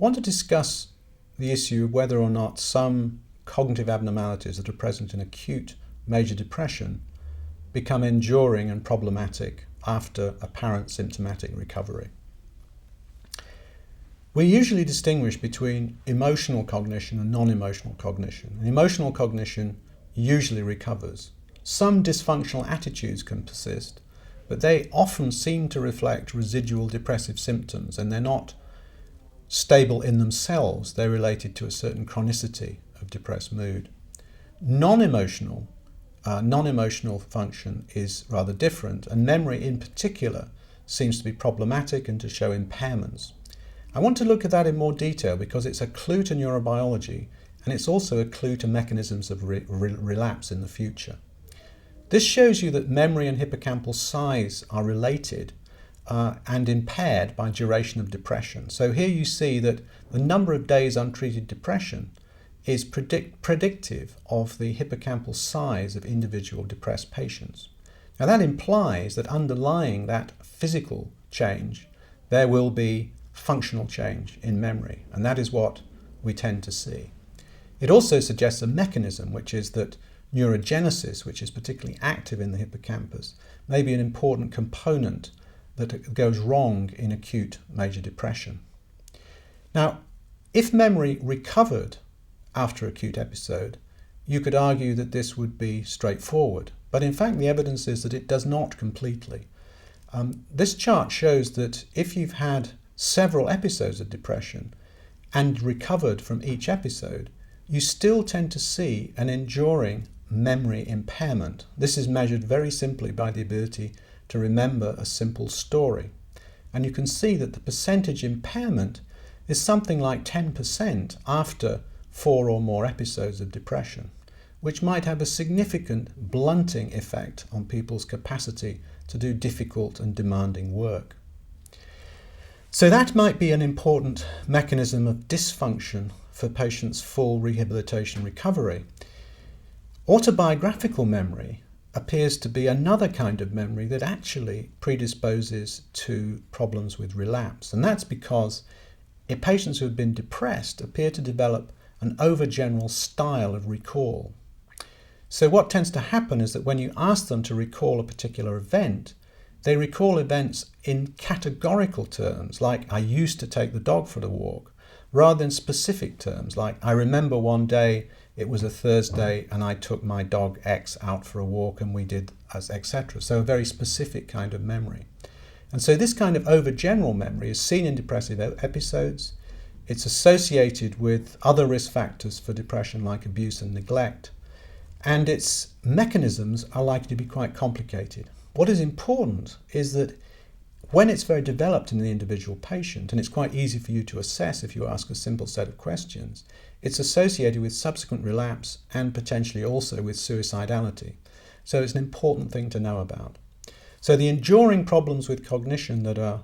want to discuss the issue of whether or not some cognitive abnormalities that are present in acute major depression become enduring and problematic after apparent symptomatic recovery. We usually distinguish between emotional cognition and non-emotional cognition. And emotional cognition usually recovers. Some dysfunctional attitudes can persist, but they often seem to reflect residual depressive symptoms, and they're not stable in themselves. They're related to a certain chronicity of depressed mood. Non-emotional function is rather different, and memory in particular seems to be problematic and to show impairments. I want to look at that in more detail because it's a clue to neurobiology, and it's also a clue to mechanisms of relapse in the future. This shows you that memory and hippocampal size are related and impaired by duration of depression. So here you see that the number of days untreated depression is predictive of the hippocampal size of individual depressed patients. Now that implies that underlying that physical change, there will be functional change in memory, and that is what we tend to see. It also suggests a mechanism, which is that neurogenesis, which is particularly active in the hippocampus, may be an important component that goes wrong in acute major depression. Now, if memory recovered after acute episode, you could argue that this would be straightforward, but in fact the evidence is that it does not completely. This chart shows that if you've had several episodes of depression and recovered from each episode, you still tend to see an enduring memory impairment. This is measured very simply by the ability to remember a simple story. And you can see that the percentage impairment is something like 10% after 4 or more episodes of depression, which might have a significant blunting effect on people's capacity to do difficult and demanding work. So that might be an important mechanism of dysfunction for patients' full rehabilitation recovery. Autobiographical memory appears to be another kind of memory that actually predisposes to problems with relapse. And that's because patients who have been depressed appear to develop an overgeneral style of recall. So what tends to happen is that when you ask them to recall a particular event, they recall events in categorical terms, like I used to take the dog for a walk, rather than specific terms, like I remember one day it was a Thursday and I took my dog X out for a walk and we did as etc. So a very specific kind of memory. And so this kind of overgeneral memory is seen in depressive episodes. It's associated with other risk factors for depression like abuse and neglect. And its mechanisms are likely to be quite complicated. What is important is that when it's very developed in the individual patient, and it's quite easy for you to assess if you ask a simple set of questions, it's associated with subsequent relapse and potentially also with suicidality. So it's an important thing to know about. So the enduring problems with cognition that are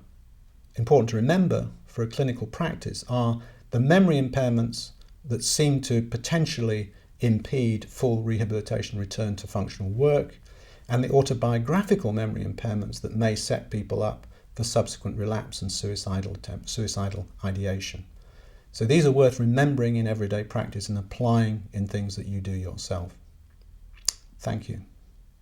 important to remember for a clinical practice are the memory impairments that seem to potentially impede full rehabilitation return to functional work, and the autobiographical memory impairments that may set people up for subsequent relapse and suicidal ideation. So these are worth remembering in everyday practice and applying in things that you do yourself. Thank you.